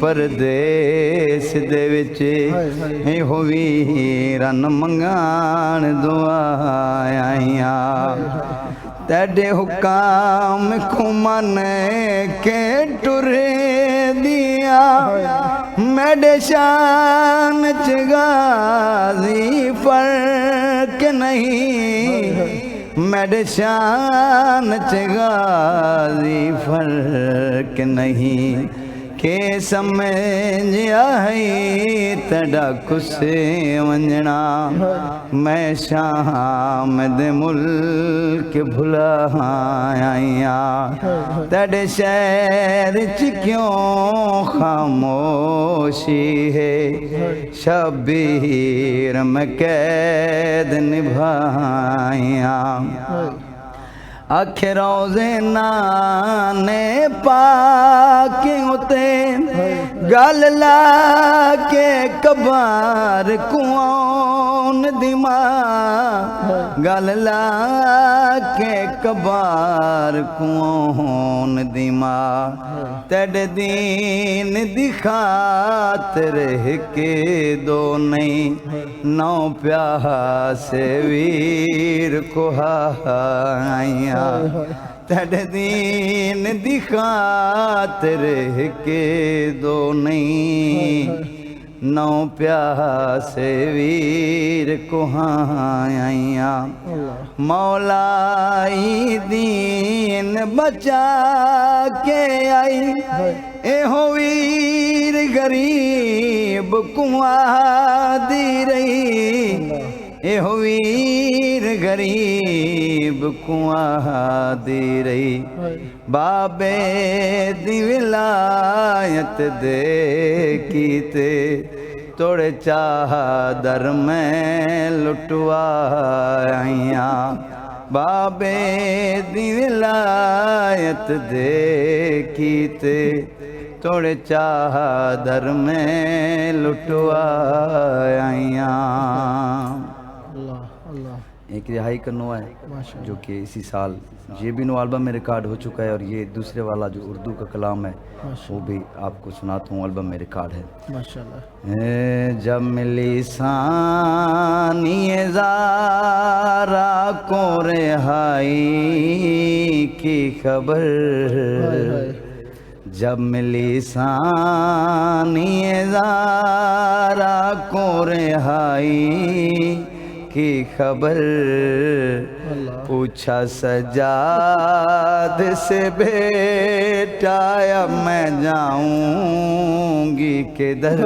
پردیس دے وچ ہوئی رن منگان دعا آئیاں تیڈے حکام کو من کے ٹر دیا میڈے شان چغازی فرق نہیں میڈے شان چغازی فرق نہیں کہ سمجھ آئی تڑا کسے ونجنا میں شام دے ملک بھلا آئیاں تڑے شہر کیوں خاموشی ہے شبیر میں قید نبھائیاں آخر روزے نانے پاکے ہوتے گل لا کے کبار کون دماغ گل لا کے کبار کون دماغ تیڈ دین دکھات رہ کے دو نہیں نو پیاسے ویر کو آئیاں تیڈ دین دکھات رہ کے دو نہیں نو پیاسے ویر کو آئیاں مولائی دین بچا کے آئی اے ہو ویر غریب کو آدھی رہی اے ہو ویر غریب کو آدھی رہی بابے دی ولایت دے کیتے توڑے چادر میں لٹوائیاں بابے دی ولایت دے کیتے توڑے چادر میں لٹوائیاں ایک رہائی کا نوع ہے جو کہ اسی سال یہ بھی نو البم میں ریکارڈ ہو چکا ہے اور یہ دوسرے والا جو اردو کا کلام ہے وہ بھی آپ کو سناتا ہوں البم میں ریکارڈ ہے ماشاءاللہ جب ملی ثانی زارا کو رہائی کی خبر جب ملی ثانی زارا کو رہائی کی خبر پوچھا سجاد سے بیٹا اب میں جاؤں گی کدھر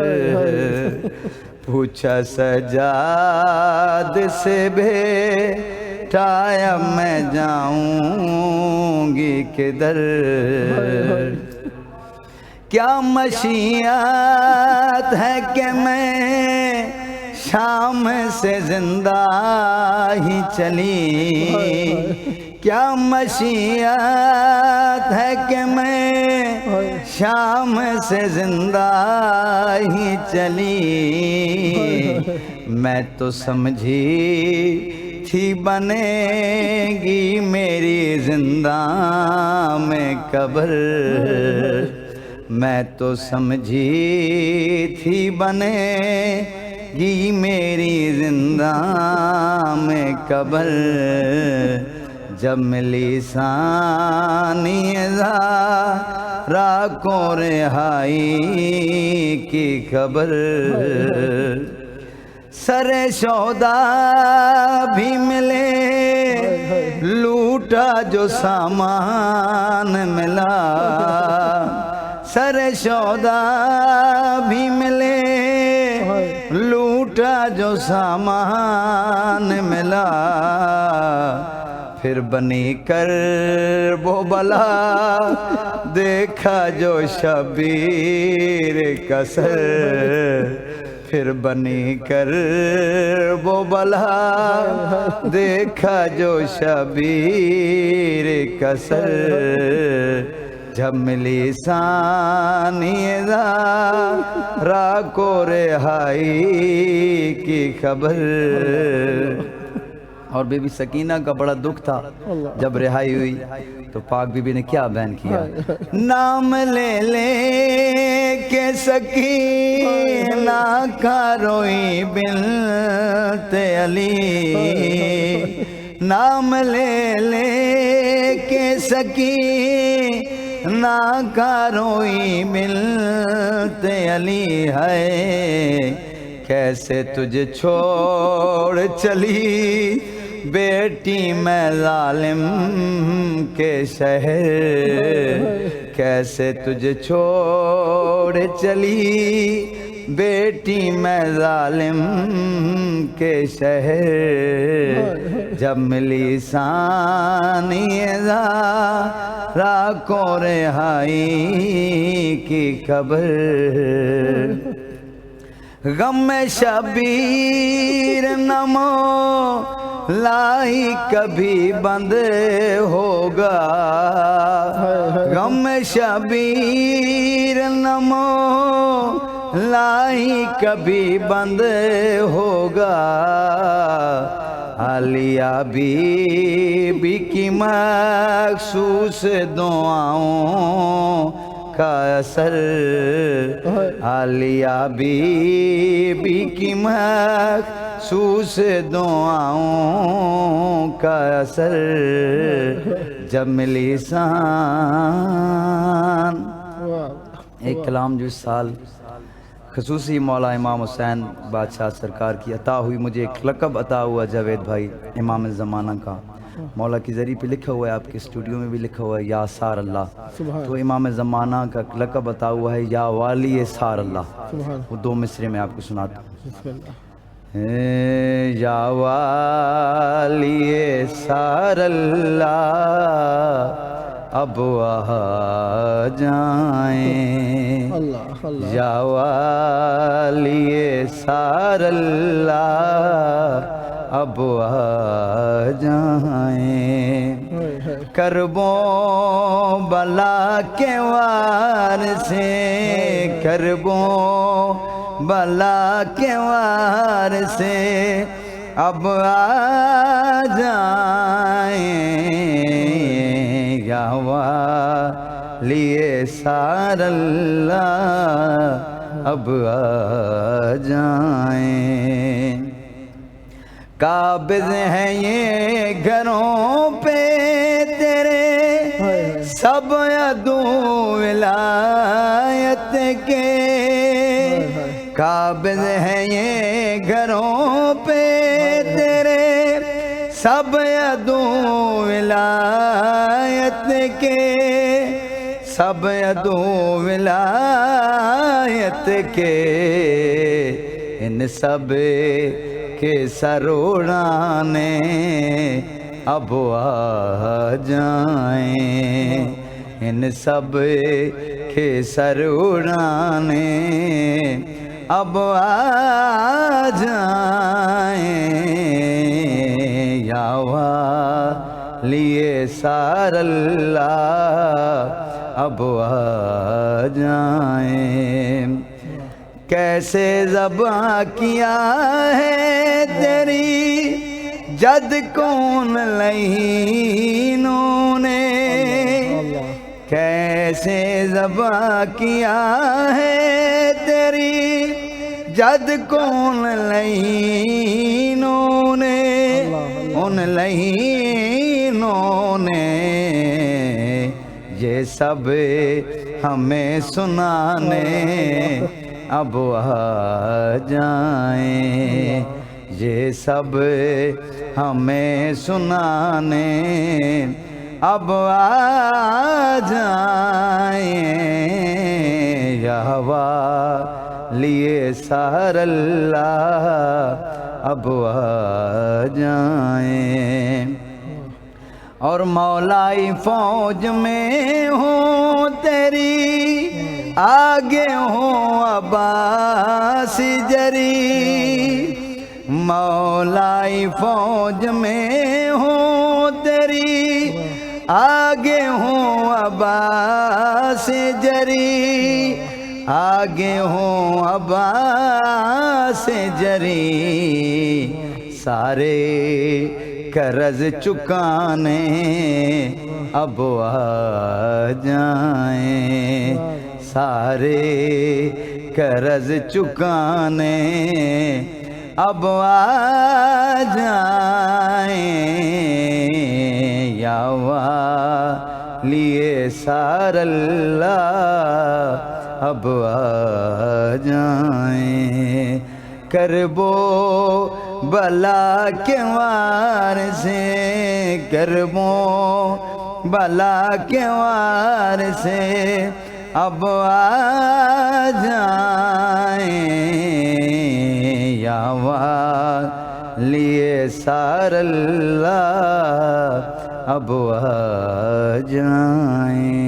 پوچھا سجاد سے بیٹا اب میں جاؤں گی کدھر کیا مشیات ہے کہ میں شام سے زندہ ہی چلی کیا مشیات ہے کہ میں شام سے زندہ ہی چلی میں تو سمجھی تھی بنے گی میری زندہ میں قبر میں تو سمجھی تھی بنے گی میری زندہ میں قبر جب ملی ثانی زارا کو رہائی کی خبر سر سودا بھی ملے لوٹا جو سامان ملا سر سودا بھی ملے لوٹا جو سامان ملا پھر بنی کر وہ بلا دیکھا جو شبیر کا سر پھر بنی کر وہ بلا دیکھا جو شبیر کا سر جب ملی ثانی زارا کو رہائی کی خبر اور بی بی سکینہ کا بڑا دکھ تھا جب رہائی ہوئی تو پاک بی بی نے کیا بیان کیا، نام لے لے کے سکینہ کا روئی بنت علی، نام لے لے کے سکینہ کا روئی بنت علی ہے، کیسے تجھے چھوڑ چلی بیٹی میں ظالم کے شہر، کیسے تجھے چھوڑ چلی بیٹی میں ظالم کے شہر، جب ملی ثانی زہرا کو رہائی کی خبر، غم شبیر نمو لائی کبھی بند ہوگا، غم شبیر نمو لائی کبھی بند ہوگا، عالیہ بی بی کی مخصوص دعاؤں کا اثر، عالیہ بی بی کی مخصوص دعاؤں کا اثر، جب ملی سان۔ ایک کلام جو اس سال خصوصی مولا امام حسین بادشاہ سرکار کی عطا ہوئی، مجھے ایک لقب عطا ہوا جاوید بھائی امام زمانہ کا، مولا کی ذریعے پہ لکھا ہوا ہے، آپ کے اسٹوڈیو میں بھی لکھا ہوا ہے یا سار اللہ، تو امام زمانہ کا لقب عطا ہوا ہے یا والی سار اللہ، وہ دو مصرے میں آپ کو سناتا ہوں۔ یا والی سار اللہ اب آ جائیں، یا والی سار اللہ اب آ جائیں، کربوں بلا کے وار سے، کربوں بلا کے وار سے اب آ جائیں، یا والی سار اللہ اب آ جائیں، قابض ہیں یہ گھروں پہ تیرے سب عدو ولایت کے، قابض ہیں یہ گھروں پہ تیرے سب عدو ولایت کے، سب عدو ولایت کے، ان سب کے سر اڑانے اب آ جائیں، ان سب کے سر اڑانے اب آ جائیں، یا والی سار اللہ اب آ جائیں، کیسے ذبح کیا ہے تیری جد کون لعینوں نے، کیسے ذبح کیا ہے تیری جد کون لعینوں نے، ان لعینوں نے یہ سب ہمیں سنانے اب آ جائیں، یہ سب ہمیں سنانے اب آ جائیں، یا والی سار اللہ اب آ جائیں، اور مولائی فوج میں ہوں تیری آگے ہوں عباس جری، مولائی فوج میں ہوں تیری آگے ہوں عباس جری، آگے ہوں عباس جری، سارے قرض چکانے اب آ جائیں، سارے قرض چکانے اب آ جائیں، یا والی سار اللہ اب آ جائیں، کربو بلا کے وار سے، کربو بلا کے وار سے اب آ جائیں، یا والی سار اللہ اب آ جائیں۔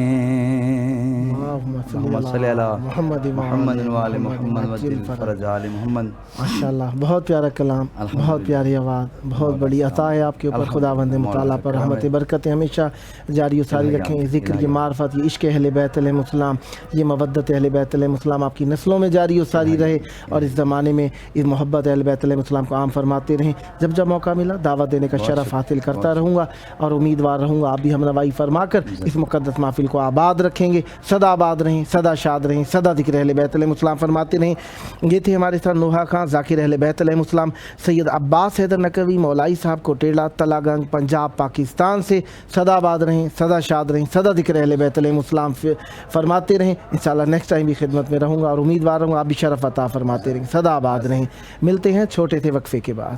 محمد صلی اللہ محمد محمد وآل محمد وجل فرج آل محمد۔ ماشاءاللہ، بہت پیارا کلام، بہت پیاری آواز، بہت بڑی عطا ہے آپ کے اوپر۔ خداوند مطالعہ پر رحمت برکتیں ہمیشہ جاری و ساری رکھیں۔ یہ ذکر، یہ معرفت، یہ عشق اہل بیت علیہ السلام، یہ محبت اہل بیت علیہ السلام آپ کی نسلوں میں جاری و ساری رہے، اور اس زمانے میں اس محبت اہل بیت علیہ السلام کو عام فرماتے رہیں۔ جب جب موقع ملا دعوت دینے کا شرف حاصل کرتا رہوں گا، اور امیدوار رہوں گا آپ بھی ہم نوائی فرما کر اس مقدس محفل کو آباد رکھیں گے۔ صدا آباد رہیں، صدا شاد رہیں، صدا ذکر اہل بیت علیہ السلام فرماتے رہیں۔ یہ تھے ہمارے ساتھ نوحہ خان، ذاکر اہل بیت علیہ السلام، سید عباس حیدر نقوی مولائی صاحب کوٹیڑا تلا گنج پنجاب پاکستان سے۔ صدا آباد رہیں، صدا شاد رہیں، صدا ذکر اہل بیت علیہ السلام فرماتے رہیں۔ انشاءاللہ نیکسٹ ٹائم بھی خدمت میں رہوں گا، اور امیدوار رہوں گا آپ بھی شرف عطا فرماتے رہیں۔ صدا آباد رہیں۔ ملتے ہیں چھوٹے سے وقفے کے بعد۔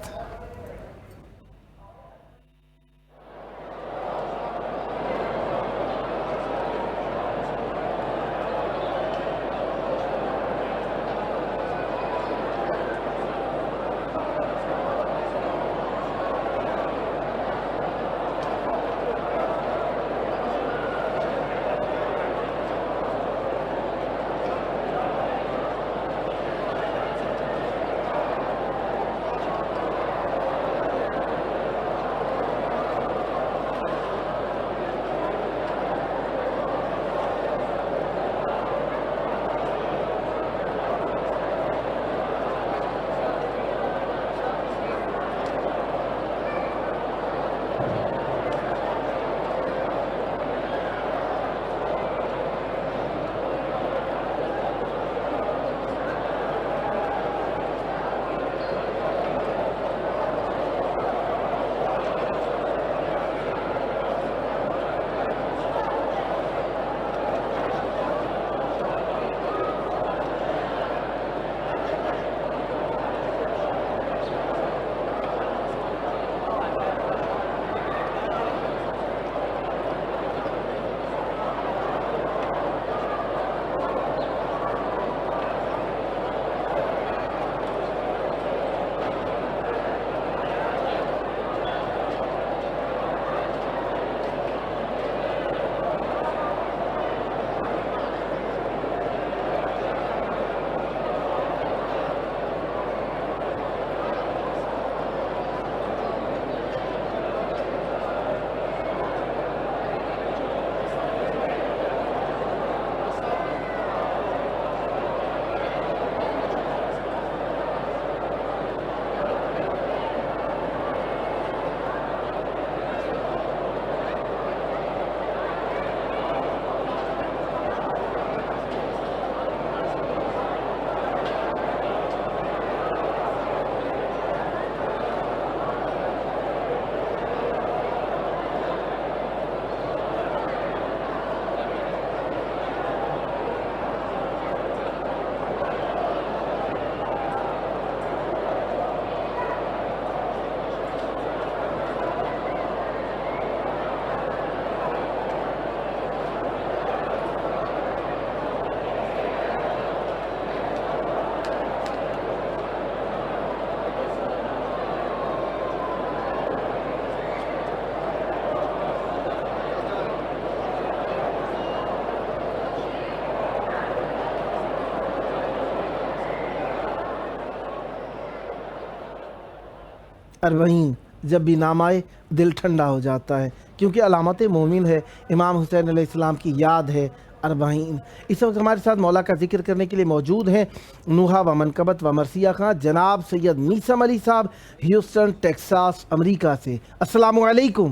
اربعین جب بھی نام آئے دل ٹھنڈا ہو جاتا ہے، کیونکہ علامت مومن ہے۔ امام حسین علیہ السلام کی یاد ہے، 40. اس وقت ہمارے ساتھ مولا کا ذکر کرنے کے لیے موجود ہیں نوحہ و منقبت و مرثیہ خان جناب سید میثم علی صاحب ہیوسٹن ٹیکساس امریکہ سے. السلام علیکم.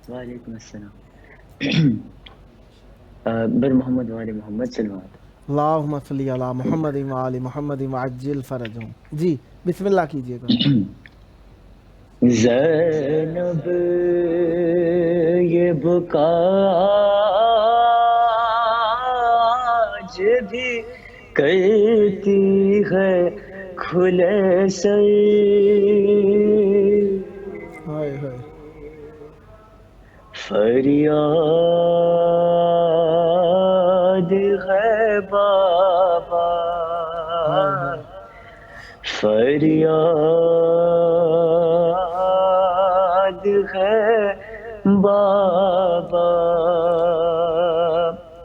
وعلیکم السلام. بر محمد وآل محمد صلوات. اللہم صلی علی محمد و آل محمد وعجل فرجہم. جی بسم اللہ کیجئے گا. زینب یہ بکا آج بھی کرتی ہے کھلے سے، ہائے ہائے فریاد ہے بابا، فریاد ہے بابا،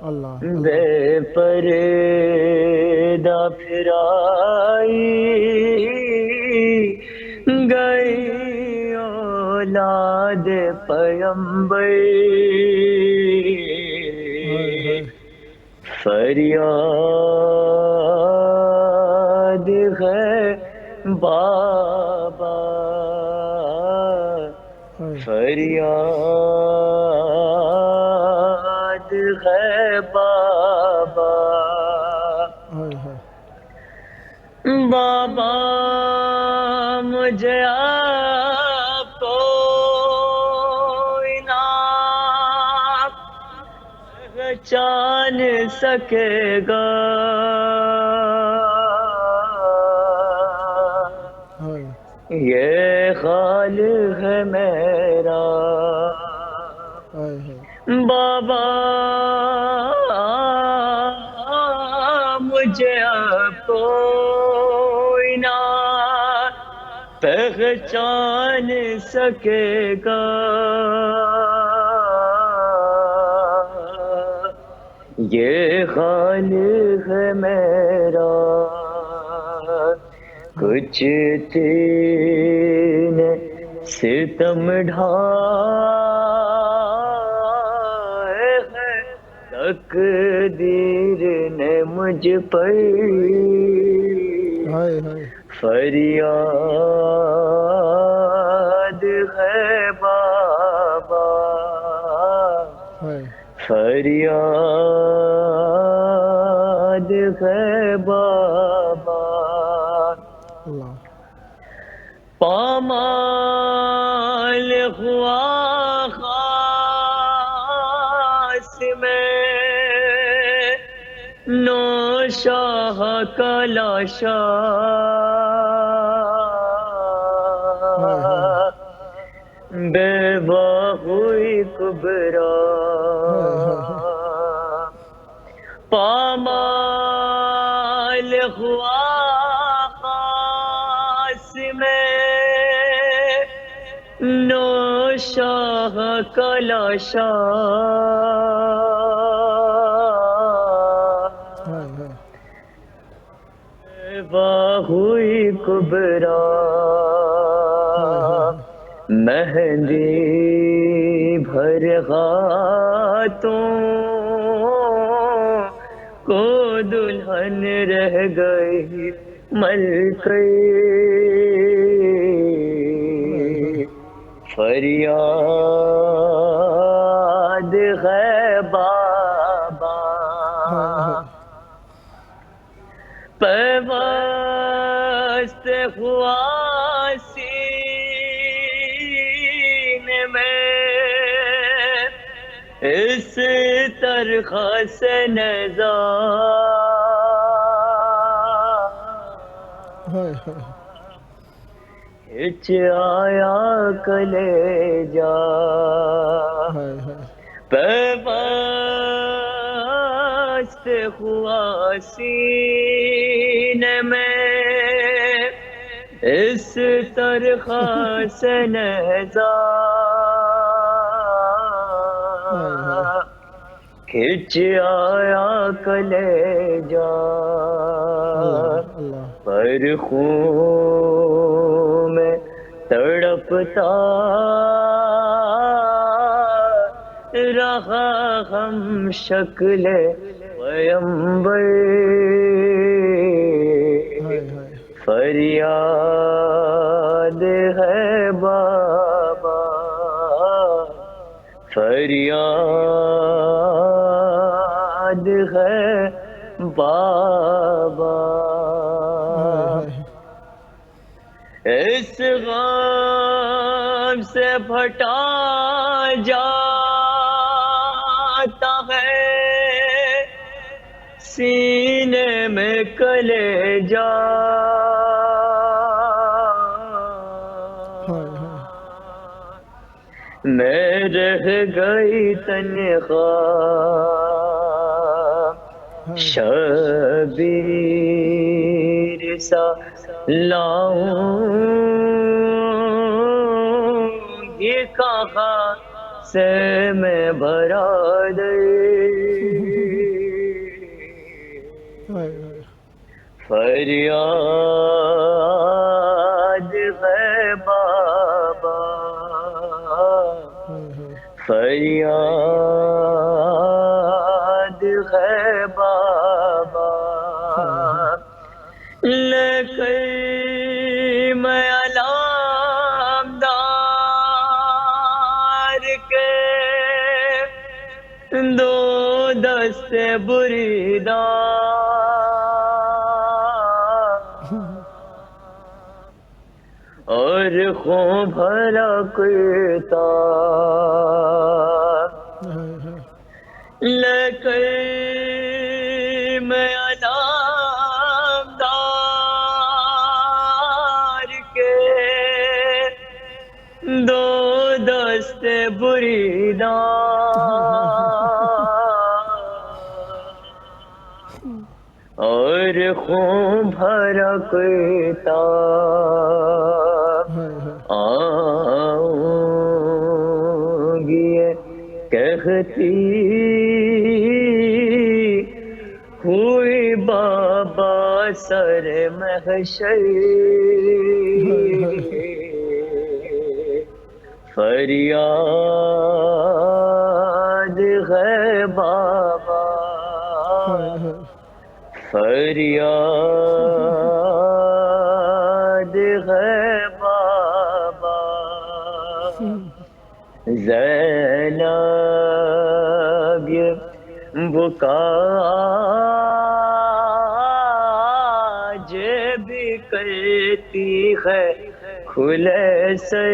اللہ بے پردہ پھرائی گئی اولاد پیمبر، فریاد ہے بابا، فریاد ہے بابا، بابا مجھے آپ کو انعام پہچان سکے گا، یہ خال ہے میرا، بابا مجھے آپ کو انعام پہچان سکے گا، یہ خال ہے میرا، کچھ تین ستم ڈھائے ہیں تقدیر نے مجھ پر، فریاد ہے بابا، فریاد ہے بابا، پامال ہوا خاص میں نوشاہ کا لاشا، بیوہ ہوئی کبرا، پامال ہوا خاص میں نوشاہ کا لاشا، بیوہ ہوئی کبرا، مہندی بھر ہاتھوں کو دلہن رہ گئی ملکہ، فریاد ہے بابا، پیوست ہوا سینے میں اس طرح سے نیزہ، ہچ آیا کلیجا، پیوست ہوا سینے میں اس طرح سے نیزہ، کھچ آیا کلیجا، پر خون میں تڑپتا رہا ہم شکل پیمبر فریاد ہے بابا فریاد ہے بابا اس غم سے پھٹا جاتا ہے سینے میں کلیجہ میں رہ گئی تنہا شبیر سا لاؤں یہ کہاں سے میں برادر فریاد ہے بابا فریاد ہے بابا لے کر میں علامدار کے دو دست بریدہ اور خون بھرا کرتا لے کر میں علامدار کے دو دست بریدہ اور خون بھرا کرتا آؤں گی کہتی ہوئی بابا سر محشر فریاد ہے بابا فریاد ہے بابا زینب یہ بکا بھی کرتی ہے کھلے سے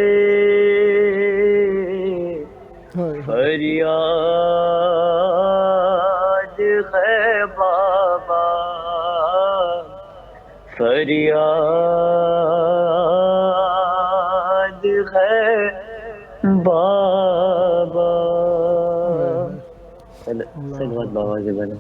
فریاد ہے بابا فریاد ہے بابا صلوات بابا کے بنے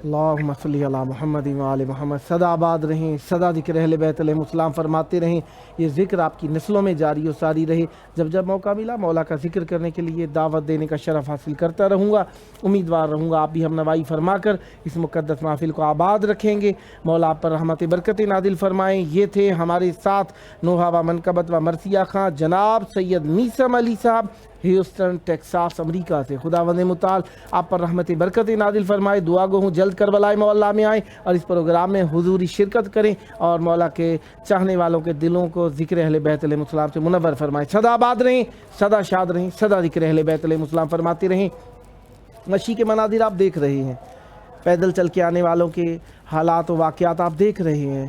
اللہم صلی علی محمد و آل محمد سدا آباد رہیں سدا ذکر اہل بیت علیہ السلام فرماتے رہیں یہ ذکر آپ کی نسلوں میں جاری و ساری رہے جب جب موقع ملا مولا کا ذکر کرنے کے لیے دعوت دینے کا شرف حاصل کرتا رہوں گا امیدوار رہوں گا آپ بھی ہم نوائی فرما کر اس مقدس محفل کو آباد رکھیں گے مولا آپ پر رحمت برکت نازل فرمائیں یہ تھے ہمارے ساتھ نوحہ و منقبت و مرثیہ خان جناب سید میثم علی صاحب ہیوسٹن ٹیکساس امریکہ سے خداوند متعال آپ پر رحمت برکت نازل فرمائے دعا گو ہوں جلد کربلائے مولا میں آئیں اور اس پروگرام میں حضوری شرکت کریں اور مولا کے چاہنے والوں کے دلوں کو ذکر اہل بیت علیہ السلام سے منور فرمائے سدا آباد رہیں سدا شاد رہیں سدا ذکر اہل بیت علیہ السلام فرماتے رہیں مشی کے مناظر آپ دیکھ رہے ہیں پیدل چل کے آنے والوں کے حالات و واقعات آپ دیکھ رہے ہیں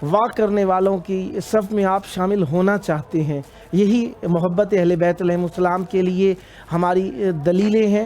واک کرنے والوں کی صف میں آپ شامل ہونا چاہتے ہیں یہی محبت اہل بیت علیہ السلام کے لیے ہماری دلیلیں ہیں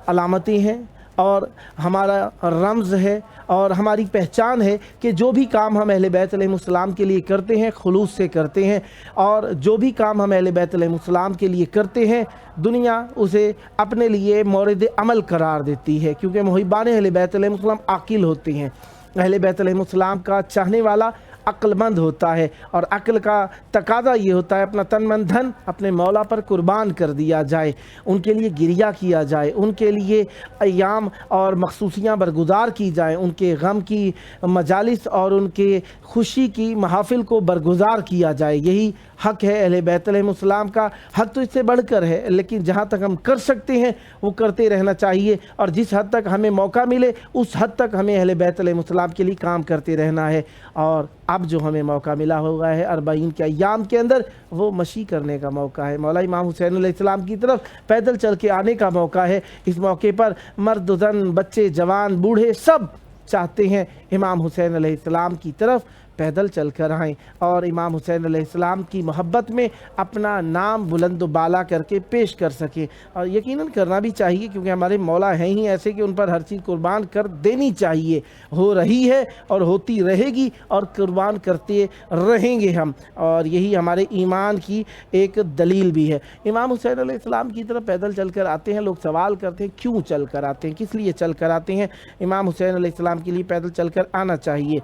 علامتیں ہیں اور ہمارا رمز ہے اور ہماری پہچان ہے کہ جو بھی کام ہم اہل بیت علیہ السلام کے لیے کرتے ہیں خلوص سے کرتے ہیں اور جو بھی کام ہم اہل بیت علیہ السلام کے لیے کرتے ہیں دنیا اسے اپنے لیے مورد عمل قرار دیتی ہے کیونکہ محبان اہل بیت علیہ السلام عاقل ہوتے ہیں اہل بیت علیہ السلام کا چاہنے والا عقل مند ہوتا ہے، اور عقل کا تقاضا یہ ہوتا ہے اپنا تن من دھن اپنے مولا پر قربان کر دیا جائے، ان کے لیے گریہ کیا جائے، ان کے لیے ایام اور مخصوصیاں برگزار کی جائیں، ان کے غم کی مجالس اور ان کے خوشی کی محافل کو برگزار کیا جائے۔ یہی حق ہے اہل بیت علیہ السلام کا۔ حق تو اس سے بڑھ کر ہے، لیکن جہاں تک ہم کر سکتے ہیں وہ کرتے رہنا چاہیے، اور جس حد تک ہمیں موقع ملے اس حد تک ہمیں اہل بیت علیہ السلام کے لیے کام کرتے رہنا ہے۔ اور اب جو ہمیں موقع ملا ہوا ہے 40 کے ایام کے اندر، وہ مشی کرنے کا موقع ہے، مولا امام حسین علیہ السلام کی طرف پیدل چل کے آنے کا موقع ہے۔ اس موقع پر مرد زن بچے جوان بوڑھے سب چاہتے ہیں امام حسین علیہ السلام کی طرف پیدل چل کر آئیں اور امام حسین علیہ السلام کی محبت میں اپنا نام بلند و بالا کر کے پیش کر سکیں، اور یقیناً کرنا بھی چاہیے، کیونکہ ہمارے مولا ہیں ہی ایسے کہ ان پر ہر چیز قربان کر دینی چاہیے، ہو رہی ہے اور ہوتی رہے گی اور قربان کرتے رہیں گے ہم، اور یہی ہمارے ایمان کی ایک دلیل بھی ہے۔ امام حسین علیہ السلام کی طرف پیدل چل کر آتے ہیں، لوگ سوال کرتے ہیں کیوں چل کر آتے ہیں، کس لیے چل کر آتے ہیں؟ امام حسین علیہ السلام کے لیے پیدل چل کر آنا چاہیے۔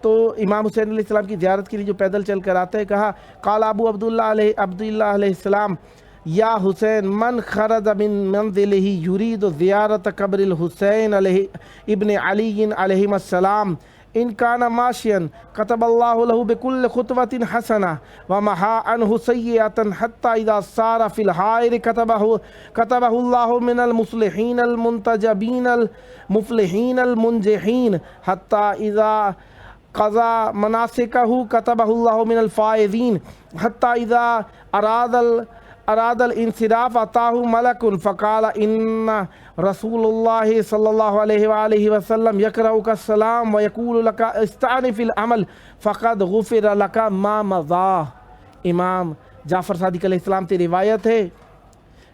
تو امام حسین علیہ السلام کی زیارت کے لیے جو پیدل چل کر آتا ہے، کہا قال ابو عبداللہ علیہ السلام یا حسین من خرج من منزلہ یرید زیارت قبر الحسین ابن علی علیہ السلام ان کان ماشیا کتب اللہ له بكل خطوة حسنہ ومحا عنہ سیئۃ حتی اذا صار فی الحائر کتبہ اللہ من المصلحین المنتجبین المفلحین المنجحین حتی اذا قضا مناسکہ کتبہ اللہ من الفائزین حتی اذا اراد الانصراف اتاہ ملک فقال ان رسول اللہ صلی اللہ علیہ وآلہ وسلم یقرؤک السلام ویقول لک استعنف العمل فقد غفر لک ما مضی۔ امام جعفر صادق علیہ السلام سے روایت ہے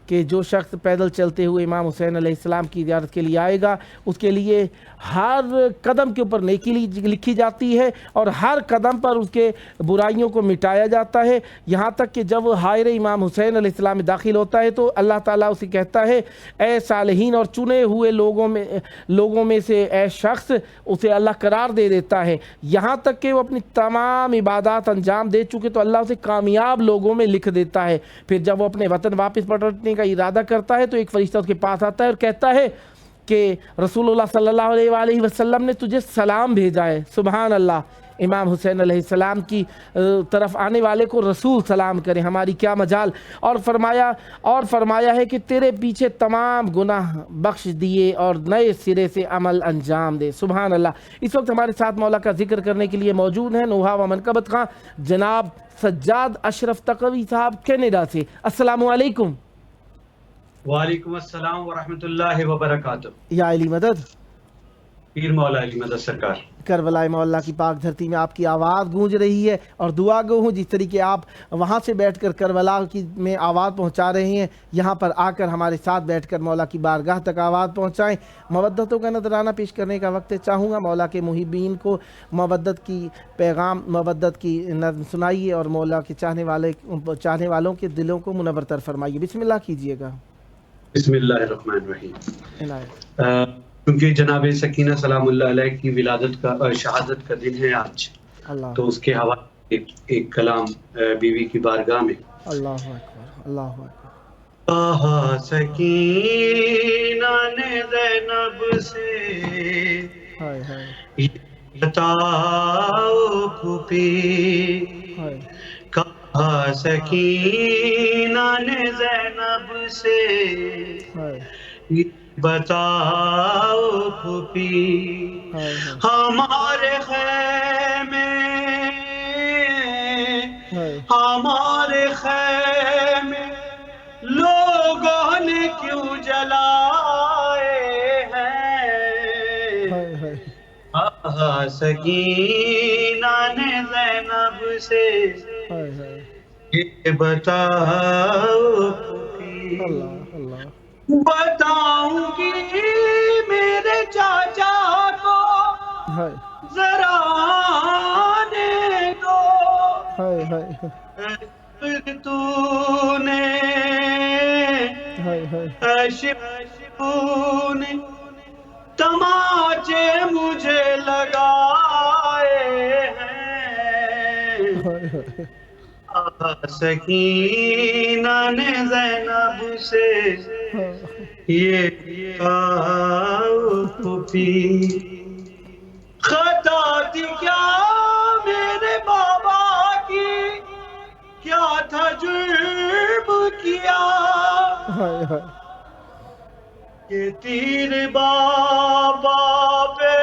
کہ جو شخص پیدل چلتے ہوئے امام حسین علیہ السلام کی زیارت کے لیے آئے گا، اس کے لیے ہر قدم کے اوپر نیکی لکھی جاتی ہے، اور ہر قدم پر اس کے برائیوں کو مٹایا جاتا ہے، یہاں تک کہ جب وہ حائر امام حسین علیہ السلام میں داخل ہوتا ہے تو اللہ تعالیٰ اسے کہتا ہے اے صالحین اور چنے ہوئے لوگوں میں سے اے شخص، اسے اللہ قرار دے دیتا ہے، یہاں تک کہ وہ اپنی تمام عبادات انجام دے چکے تو اللہ اسے کامیاب لوگوں میں لکھ دیتا ہے۔ پھر جب وہ اپنے وطن واپس پلٹنے کا ارادہ کرتا ہے تو ایک فرشتہ اس کے پاس آتا ہے اور کہتا ہے کہ رسول اللہ صلی اللہ علیہ وآلہ وسلم نے تجھے سلام بھیجا ہے۔ سبحان اللہ، امام حسین علیہ السلام کی طرف آنے والے کو رسول سلام کرے، ہماری کیا مجال۔ اور فرمایا ہے کہ تیرے پیچھے تمام گناہ بخش دیے اور نئے سرے سے عمل انجام دے۔ سبحان اللہ۔ اس وقت ہمارے ساتھ مولا کا ذکر کرنے کے لیے موجود ہیں نوحہ و منقبت خاں جناب سجاد اشرف تقوی صاحب کینیڈا سے۔ السلام علیکم۔ وعلیکم السلام ورحمۃ اللہ وبرکاتہ۔ یا علی مدد، پیر مولا علی مدد سرکار۔ کربلا مولا کی پاک دھرتی میں آپ کی آواز گونج رہی ہے، اور دعا گو ہوں جس طریقے آپ وہاں سے بیٹھ کر کربلا میں آواز پہنچا رہے ہیں، یہاں پر آ کر ہمارے ساتھ بیٹھ کر مولا کی بارگاہ تک آواز پہنچائیں۔ مودتوں کا نذرانہ پیش کرنے کا وقت ہے، چاہوں گا مولا کے محبین کو مودت کی پیغام، مودت کی نظم سنائیے اور مولا کے چاہنے والوں کے دلوں کو منورتر فرمائیے۔ بسم اللہ کیجئے گا۔ بسم اللہ الرحمن الرحیم۔ کیونکہ جناب سکینہ سلام اللہ علیہ کی ولادت کا شہادت کا دن ہے آج، تو اس کے حوالے ایک کلام بیوی کی بارگاہ میں۔ اللہ اکبر، اللہ اکبر۔ کہا سکینہ نے زینب سے بتاؤ پھوپھی، کہا سکینہ نے زینب سے بتاؤ پھوپھی، ہمارے خیمے لوگوں نے کیوں جلائے ہیں؟ سکینہ نے زینب سے یہ بتاؤ پھوپھی، بتاؤں گی میرے چاچا کو ذرا آنے دو، تو نے تماچے مجھے لگائے ہیں، سکینہ نے زینب سے یہ کہا پھوپھی خطا تھی کیا میرے بابا کی، کیا تھا جرم کیا کہ تیر بابا پہ،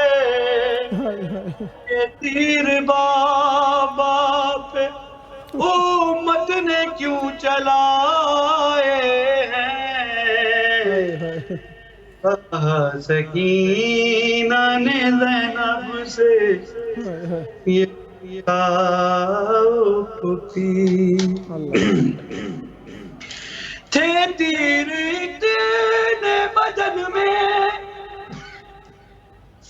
کہ تیر بابا پہ امت نے کیوں چلائے ہیں۔ سکینہ نے زینب سے یہ کہا پھوپھی تھے تیر اتنے بدن میں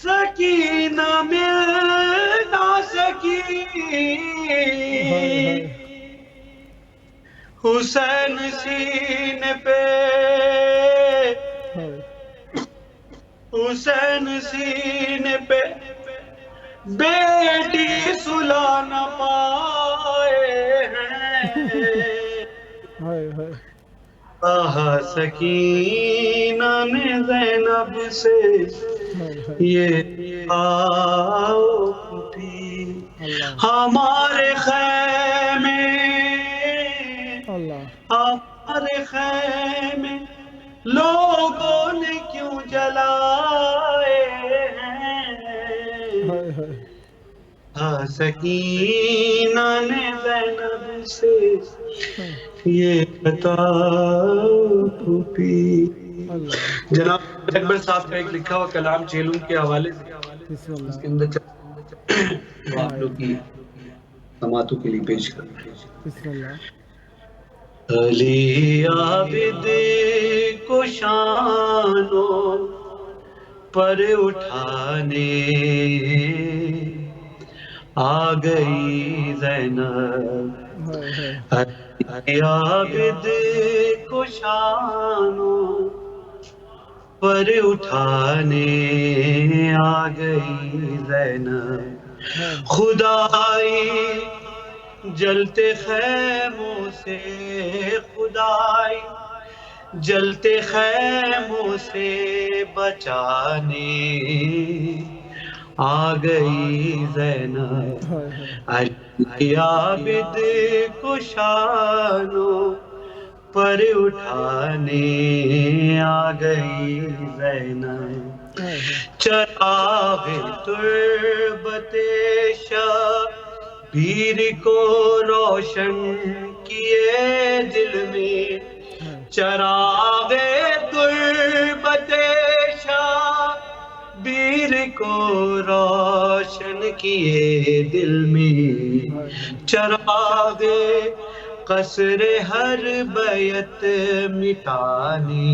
سکینہ مل نہ سکی، حسین سینے پہ، حسین سینے پہ بیٹی سلا نہ پائے ہیں۔ سکینہ نے زینب سے یہ آؤ پھوپھی ہمارے خیمے، ہمارے خیمے لوگوں نے کیوں جلائے ہیں۔ سکینہ نے زینب سے یہ بتاؤ پھوپھی۔ جناب اکبر صاحب کا ایک لکھا ہوا کلام چیلوں کے حوالے سے اس کے اندر آپ لوگ کی سماعتوں کے لیے پیش کریں۔ علی عابد کو شانوں پر اٹھانے آ گئی زینب، علی عابد کو شانوں پر اٹھانے آ گئی زینب، خدائی جلتے خیموں سے، خدائی جلتے خیموں سے بچانے آ گئی زینب، علی عابد کو شانوں پر اٹھانے آ گئی زینب، چراغ تربت شبیر کو روشن کیے دل میں، چراغ تربت شبیر کو روشن کیے دل میں، چراغ قصر ہر بیت مٹانے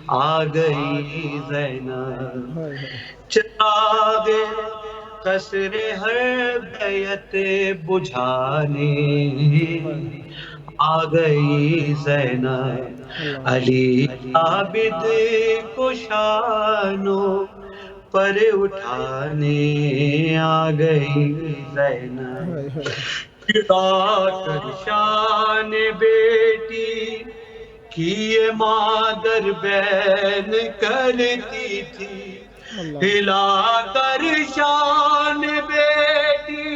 آ گئی زینب، چراغ قصر ہر بیت بجھانے آ گئی زینب، علی عابد کو شانوں پر اٹھانے آ گئی زینب، گرا کر شان بیٹی کی یہ مادر بین کرتی تھی، ہلا کر شان بیٹی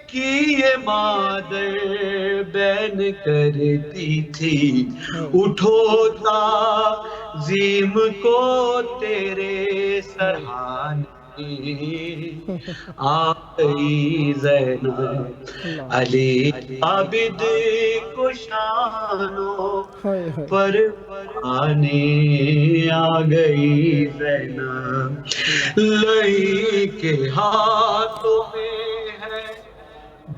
کی یہ مادر بین کرتی تھی، اٹھو تعظیم کو تیرے سرہانے آ گئی زینب، علی عابد کو شانوں پر آنے آ گئی زینب، لئی کے ہاتھوں میں ہے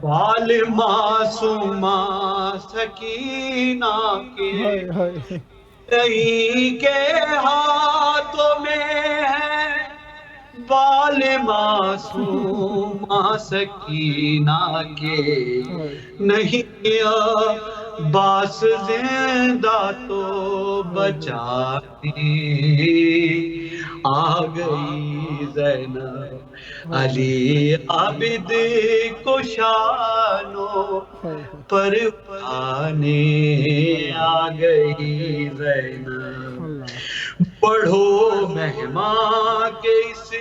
بال معصومہ سکینہ کے، لئی کے ہاتھوں میں ہے بال معصومہ سکینہ کے، نہیں عباس زندہ تو بچانے آ گئی زینب، علی عابد کو شانوں پر اٹھانے آ گئی زینب، پڑھو مہماں کے اس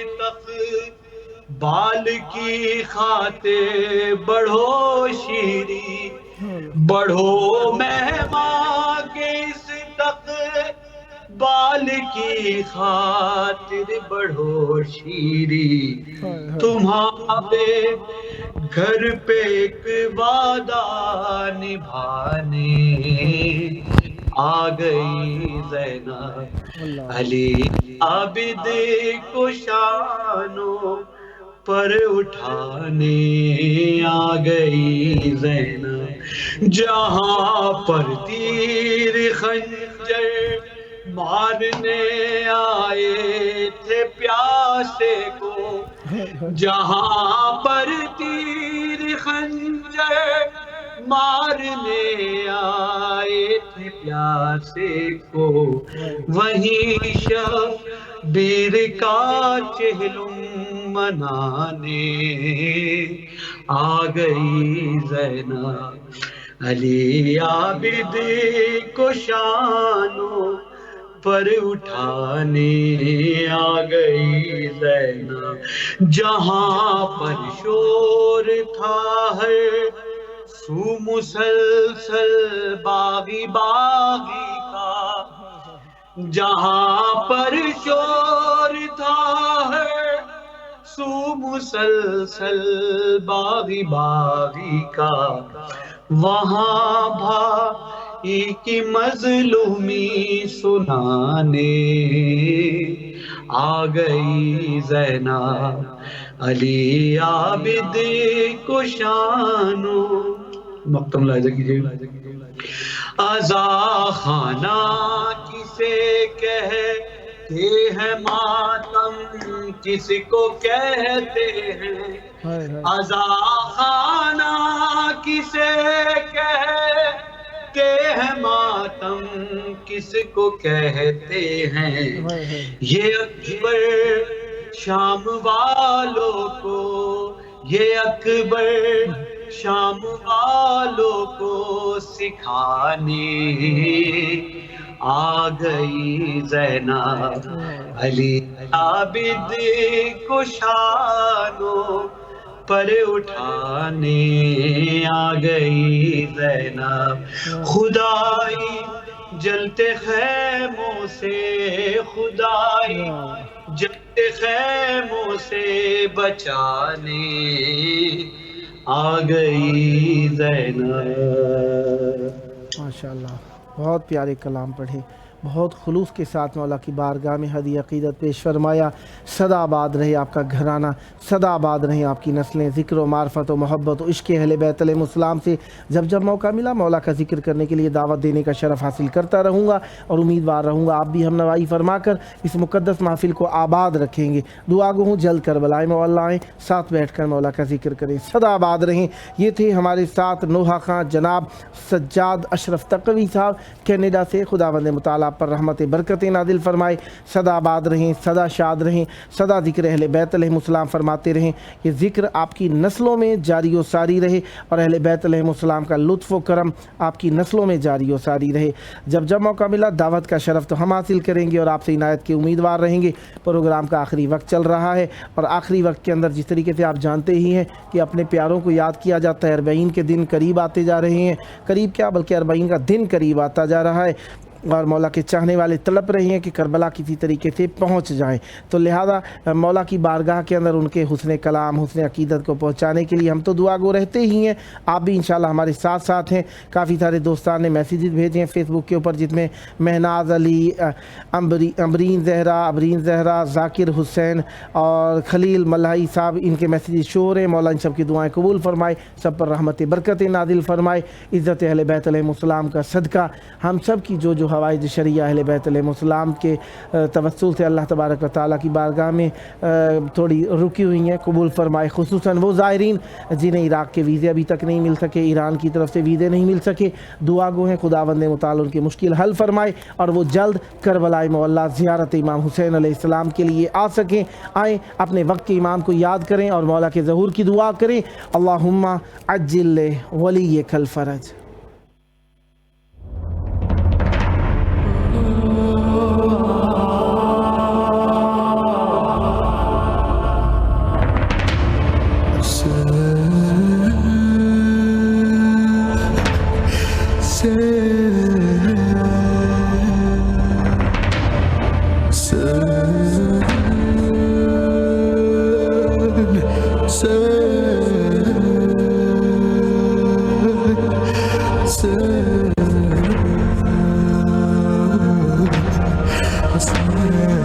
بال کی خاطر، بڑھو شیری بڑھو مہماں کے اس بال کی خاطر، بڑھو شیری تمہارے گھر پہ ایک وعدہ نبھانے آ گئی زینب، علی عابد کو شانوں پر اٹھانے آ گئی زینب، جہاں پر تیر خنجر مارنے آئے تھے پیاسے کو، جہاں پر تیر خنجر مارنے آئے تھے پیاسے کو، وہیں شبیر کا چہلم منانے آ گئی زینب، علی عابد کو شانوں پر اٹھانے آ گئی زینب، جہاں پر شور تھا ہر سو مسلسل باغی باغی کا، جہاں پر شور تھا ہر سو مسلسل باغی باغی کا، وہاں بھائی کی مظلومی سنانے آ گئی زینب، علی عابد کو شانوں مقتم ملاحظہ کیجئے، عزا خانہ کسے کہتے ہیں ماتم کس کو کہتے ہیں، عزا خانہ کسے کہتے ہیں ماتم کس کو کہتے ہیں، یہ اکبر شام والوں کو، یہ اکبر شام والوں کو سکھانے آ گئی زینب، علی عابد کو شانوں پر اٹھانے آ گئی زینب، خدائی جلتے خیموں سے، خدائی جلتے خیموں سے بچانے آ گئی زینب۔ ماشاءاللہ، بہت پیارے کلام پڑھے، بہت خلوص کے ساتھ مولا کی بارگاہ میں ہدیہ عقیدت پیش فرمایا۔ سدا آباد رہے آپ کا گھرانہ، سدا آباد رہیں آپ کی نسلیں، ذکر و معرفت و محبت و عشق اہل بیت علیہم السلام سے جب جب موقع ملا مولا کا ذکر کرنے کے لیے دعوت دینے کا شرف حاصل کرتا رہوں گا، اور امیدوار رہوں گا آپ بھی ہم نوائی فرما کر اس مقدس محفل کو آباد رکھیں گے۔ دعا گو ہوں جلد کربلائے مولا آئیں، ساتھ بیٹھ کر مولا کا ذکر کریں، سدا آباد رہیں۔ یہ تھے ہمارے ساتھ نوحہ خان جناب سجاد اشرف تقوی صاحب کینیڈا سے، خداوند متعالی پر رحمت برکتیں نازل فرمائے، سدا آباد رہیں، سدا شاد رہیں، سدا ذکر اہل بیت علیہم السلام فرماتے رہیں۔ یہ ذکر آپ کی نسلوں میں جاری و ساری رہے، اور اہل بیت علیہم السلام کا لطف و کرم آپ کی نسلوں میں جاری و ساری رہے۔ جب جب موقع ملا دعوت کا شرف تو ہم حاصل کریں گے اور آپ سے عنایت کے امیدوار رہیں گے۔ پروگرام کا آخری وقت چل رہا ہے، اور آخری وقت کے اندر جس طریقے سے آپ جانتے ہی ہیں کہ اپنے پیاروں کو یاد کیا جاتا ہے، 40 کے دن قریب آتے جا رہے ہیں، قریب کیا بلکہ 40 کا دن قریب آتا جا رہا ہے، اور مولا کے چاہنے والے تڑپ رہے ہیں کہ کربلا کسی طریقے سے پہنچ جائیں، تو لہذا مولا کی بارگاہ کے اندر ان کے حسن کلام، حسن عقیدت کو پہنچانے کے لیے ہم تو دعا گو رہتے ہی ہیں، آپ بھی انشاءاللہ ہمارے ساتھ ساتھ ہیں۔ کافی سارے دوستان نے میسیجز بھیجے ہیں فیس بک کے اوپر، جس میں مہناز علی، امرین زہرا، ذاکر حسین اور خلیل ملہائی صاحب، ان کے میسیجز شو ہو رہے ہیں۔ مولا ان سب کی دعائیں قبول فرمائے، سب پر رحمت برکتیں نازل فرمائے۔ عزت اہل بیت علیہم السلام کا صدقہ ہم سب کی جو حوائج شرعیہ اہل بیت علیہ السلام کے توسل سے اللہ تبارک و تعالیٰ کی بارگاہ میں تھوڑی رکی ہوئی ہیں قبول فرمائے، خصوصاً وہ زائرین جنہیں عراق کے ویزے ابھی تک نہیں مل سکے، ایران کی طرف سے ویزے نہیں مل سکے، دعا گو ہیں خداوند متعال ان کی مشکل حل فرمائے اور وہ جلد کربلا معلیٰ زیارت امام حسین علیہ السلام کے لیے آ سکیں۔ آئیں اپنے وقت کے امام کو یاد کریں اور مولا کے ظہور کی دعا کریں۔ اللہم عجل ولیک الفرج۔ Say